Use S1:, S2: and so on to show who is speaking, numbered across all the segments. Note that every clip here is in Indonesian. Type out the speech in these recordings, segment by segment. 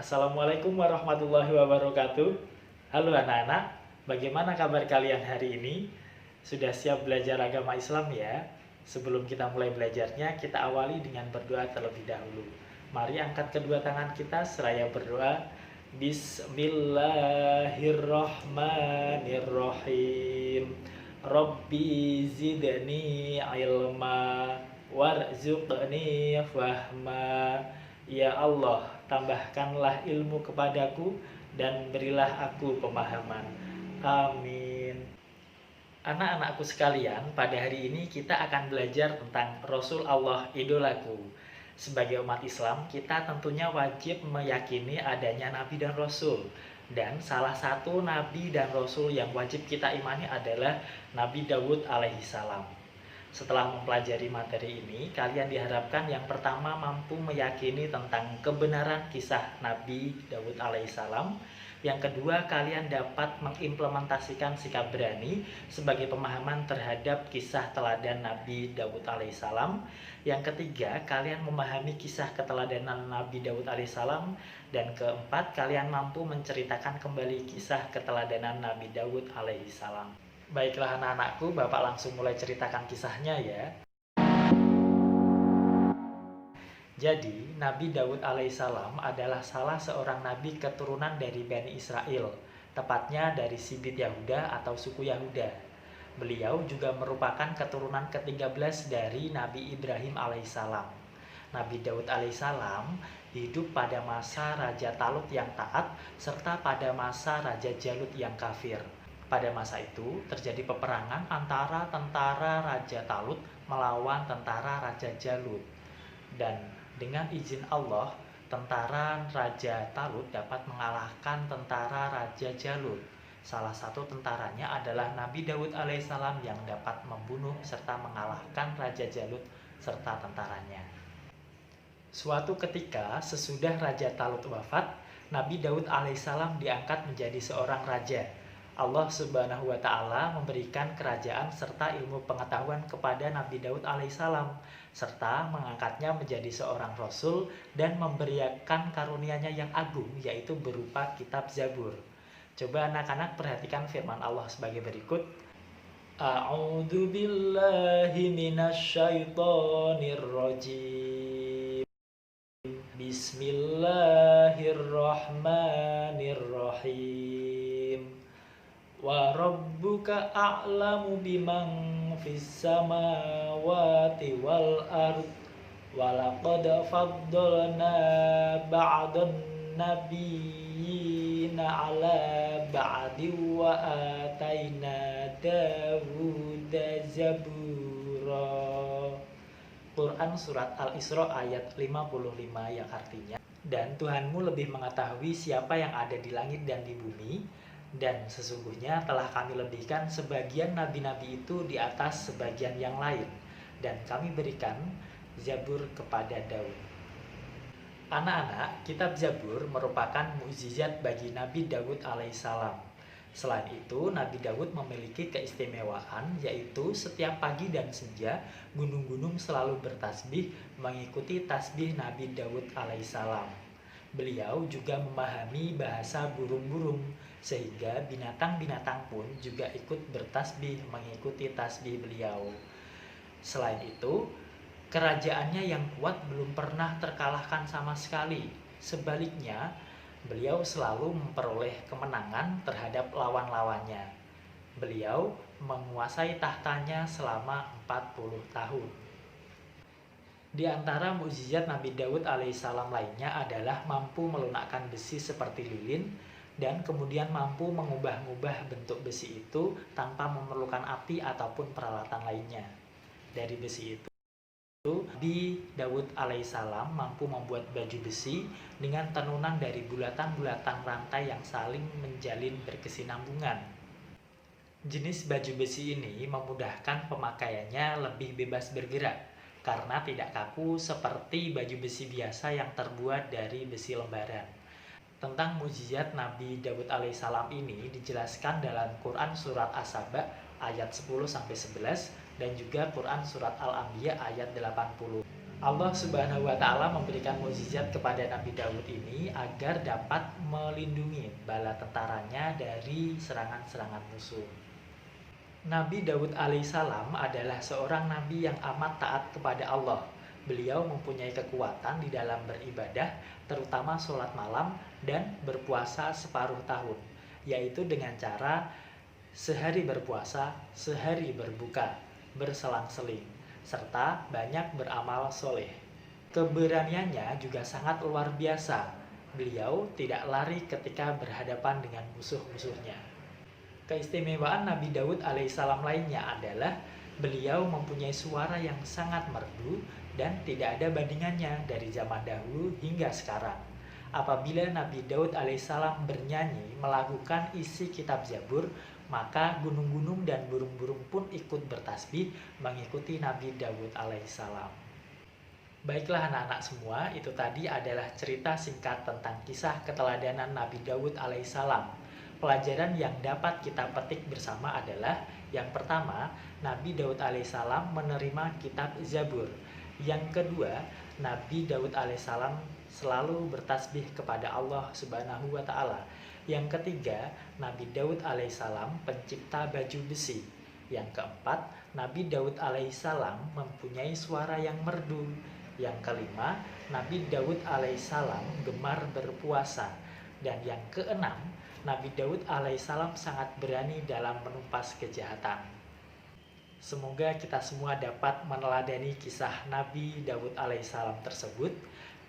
S1: Assalamualaikum warahmatullahi wabarakatuh. Halo anak-anak, bagaimana kabar kalian hari ini? Sudah siap belajar agama Islam ya? Sebelum kita mulai belajarnya, kita awali dengan berdoa terlebih dahulu. Mari angkat kedua tangan kita seraya berdoa. Bismillahirrahmanirrahim. Rabbi zidni ilma warzuqni fahma. Ya Allah, tambahkanlah ilmu kepadaku dan berilah aku pemahaman. Amin. Anak-anakku sekalian, pada hari ini kita akan belajar tentang Rasul Allah idolaku. Sebagai umat Islam, kita tentunya wajib meyakini adanya Nabi dan Rasul. Dan salah satu Nabi dan Rasul yang wajib kita imani adalah Nabi Daud alaihissalam. Setelah mempelajari materi ini, kalian diharapkan yang pertama mampu meyakini tentang kebenaran kisah Nabi Daud alaihissalam. Yang kedua, kalian dapat mengimplementasikan sikap berani sebagai pemahaman terhadap kisah teladan Nabi Daud alaihissalam. Yang ketiga, kalian memahami kisah keteladanan Nabi Daud alaihissalam. Dan keempat, kalian mampu menceritakan kembali kisah keteladanan Nabi Daud alaihissalam. Baiklah anak-anakku, Bapak langsung mulai ceritakan kisahnya ya. Jadi, Nabi Daud alaihissalam adalah salah seorang nabi keturunan dari Bani Israel, tepatnya dari Sibit Yahuda atau suku Yahuda. Beliau juga merupakan keturunan ke-13 dari Nabi Ibrahim alaihissalam. Nabi Daud alaihissalam hidup pada masa Raja Talut yang taat, serta pada masa Raja Jalut yang kafir. Pada masa itu terjadi peperangan antara tentara Raja Talut melawan tentara Raja Jalut. Dan dengan izin Allah, tentara Raja Talut dapat mengalahkan tentara Raja Jalut. Salah satu tentaranya adalah Nabi Daud alaihissalam yang dapat membunuh serta mengalahkan Raja Jalut serta tentaranya. Suatu ketika sesudah Raja Talut wafat, Nabi Daud alaihissalam diangkat menjadi seorang raja. Allah Subhanahu wa Ta'ala memberikan kerajaan serta ilmu pengetahuan kepada Nabi Daud alaihissalam, serta mengangkatnya menjadi seorang rasul dan memberikan karunia-Nya yang agung, yaitu berupa kitab Zabur. Coba anak-anak perhatikan firman Allah sebagai berikut. A'udzu billahi minasyaitonir rajim. Bismillahirrahmanirrahim. Wa rabbuka a'lamu biman fis samawati wal ard wa laqad faddalna ba'dan nabiyyina 'ala ba'di wa ataina Dawuda zabura. Quran surat Al-Isra ayat 55 yang artinya, dan Tuhanmu lebih mengetahui siapa yang ada di langit dan di bumi, dan sesungguhnya telah kami lebihkan sebagian nabi-nabi itu di atas sebagian yang lain, dan kami berikan Zabur kepada Daud. Anak-anak, kitab Zabur merupakan mukjizat bagi Nabi Daud alaihissalam. Selain itu, Nabi Daud memiliki keistimewaan, yaitu setiap pagi dan senja, gunung-gunung selalu bertasbih mengikuti tasbih Nabi Daud alaihissalam. Beliau juga memahami bahasa burung-burung, sehingga binatang-binatang pun juga ikut bertasbih mengikuti tasbih beliau. Selain itu, kerajaannya yang kuat belum pernah terkalahkan sama sekali. Sebaliknya, beliau selalu memperoleh kemenangan terhadap lawan-lawannya. Beliau menguasai tahtanya selama 40 tahun. Di antara mukjizat Nabi Daud alaihissalam lainnya adalah mampu melunakkan besi seperti lilin, dan kemudian mampu mengubah-ubah bentuk besi itu tanpa memerlukan api ataupun peralatan lainnya. Dari besi itu, Nabi Daud alaihissalam mampu membuat baju besi dengan tenunan dari bulatan-bulatan rantai yang saling menjalin berkesinambungan. Jenis baju besi ini memudahkan pemakaiannya lebih bebas bergerak, karena tidak kaku seperti baju besi biasa yang terbuat dari besi lembaran. Tentang mukjizat Nabi Daud alaihissalam ini dijelaskan dalam Quran surat As-Saba ayat 10-11 dan juga Quran surat Al-Anbiya ayat 80. Allah Subhanahu wa Ta'ala memberikan mukjizat kepada Nabi Daud ini agar dapat melindungi bala tentaranya dari serangan-serangan musuh. Nabi Daud alaihissalam adalah seorang nabi yang amat taat kepada Allah. Beliau mempunyai kekuatan di dalam beribadah, terutama sholat malam dan berpuasa separuh tahun, yaitu dengan cara sehari berpuasa, sehari berbuka, berselang-seling, serta banyak beramal soleh. Keberaniannya juga sangat luar biasa. Beliau tidak lari ketika berhadapan dengan musuh-musuhnya. Keistimewaan Nabi Daud alaihissalam lainnya adalah beliau mempunyai suara yang sangat merdu dan tidak ada bandingannya dari zaman dahulu hingga sekarang. Apabila Nabi Daud alaihissalam bernyanyi melakukan isi kitab Zabur, maka gunung-gunung dan burung-burung pun ikut bertasbih mengikuti Nabi Daud alaihissalam. Baiklah anak-anak semua, itu tadi adalah cerita singkat tentang kisah keteladanan Nabi Daud alaihissalam. Pelajaran yang dapat kita petik bersama adalah yang pertama, Nabi Daud alaihissalam menerima kitab Zabur. Yang kedua, Nabi Daud alaihissalam selalu bertasbih kepada Allah Subhanahu wa Ta'ala. Yang ketiga, Nabi Daud alaihissalam pencipta baju besi. Yang keempat, Nabi Daud alaihissalam mempunyai suara yang merdu. Yang kelima, Nabi Daud alaihissalam gemar berpuasa. Dan yang keenam, Nabi Daud alaihissalam sangat berani dalam menumpas kejahatan. Semoga kita semua dapat meneladani kisah Nabi Daud alaihissalam tersebut,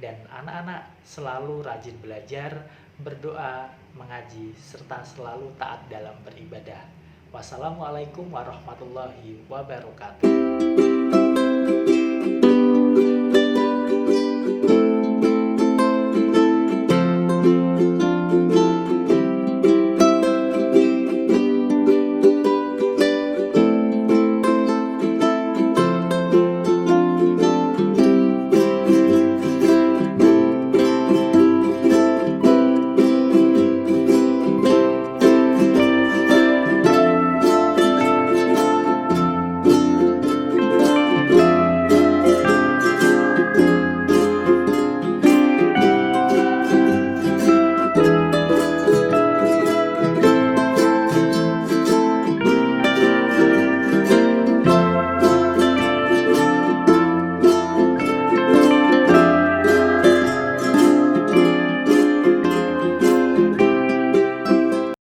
S1: dan anak-anak selalu rajin belajar, berdoa, mengaji, serta selalu taat dalam beribadah. Wassalamualaikum warahmatullahi wabarakatuh.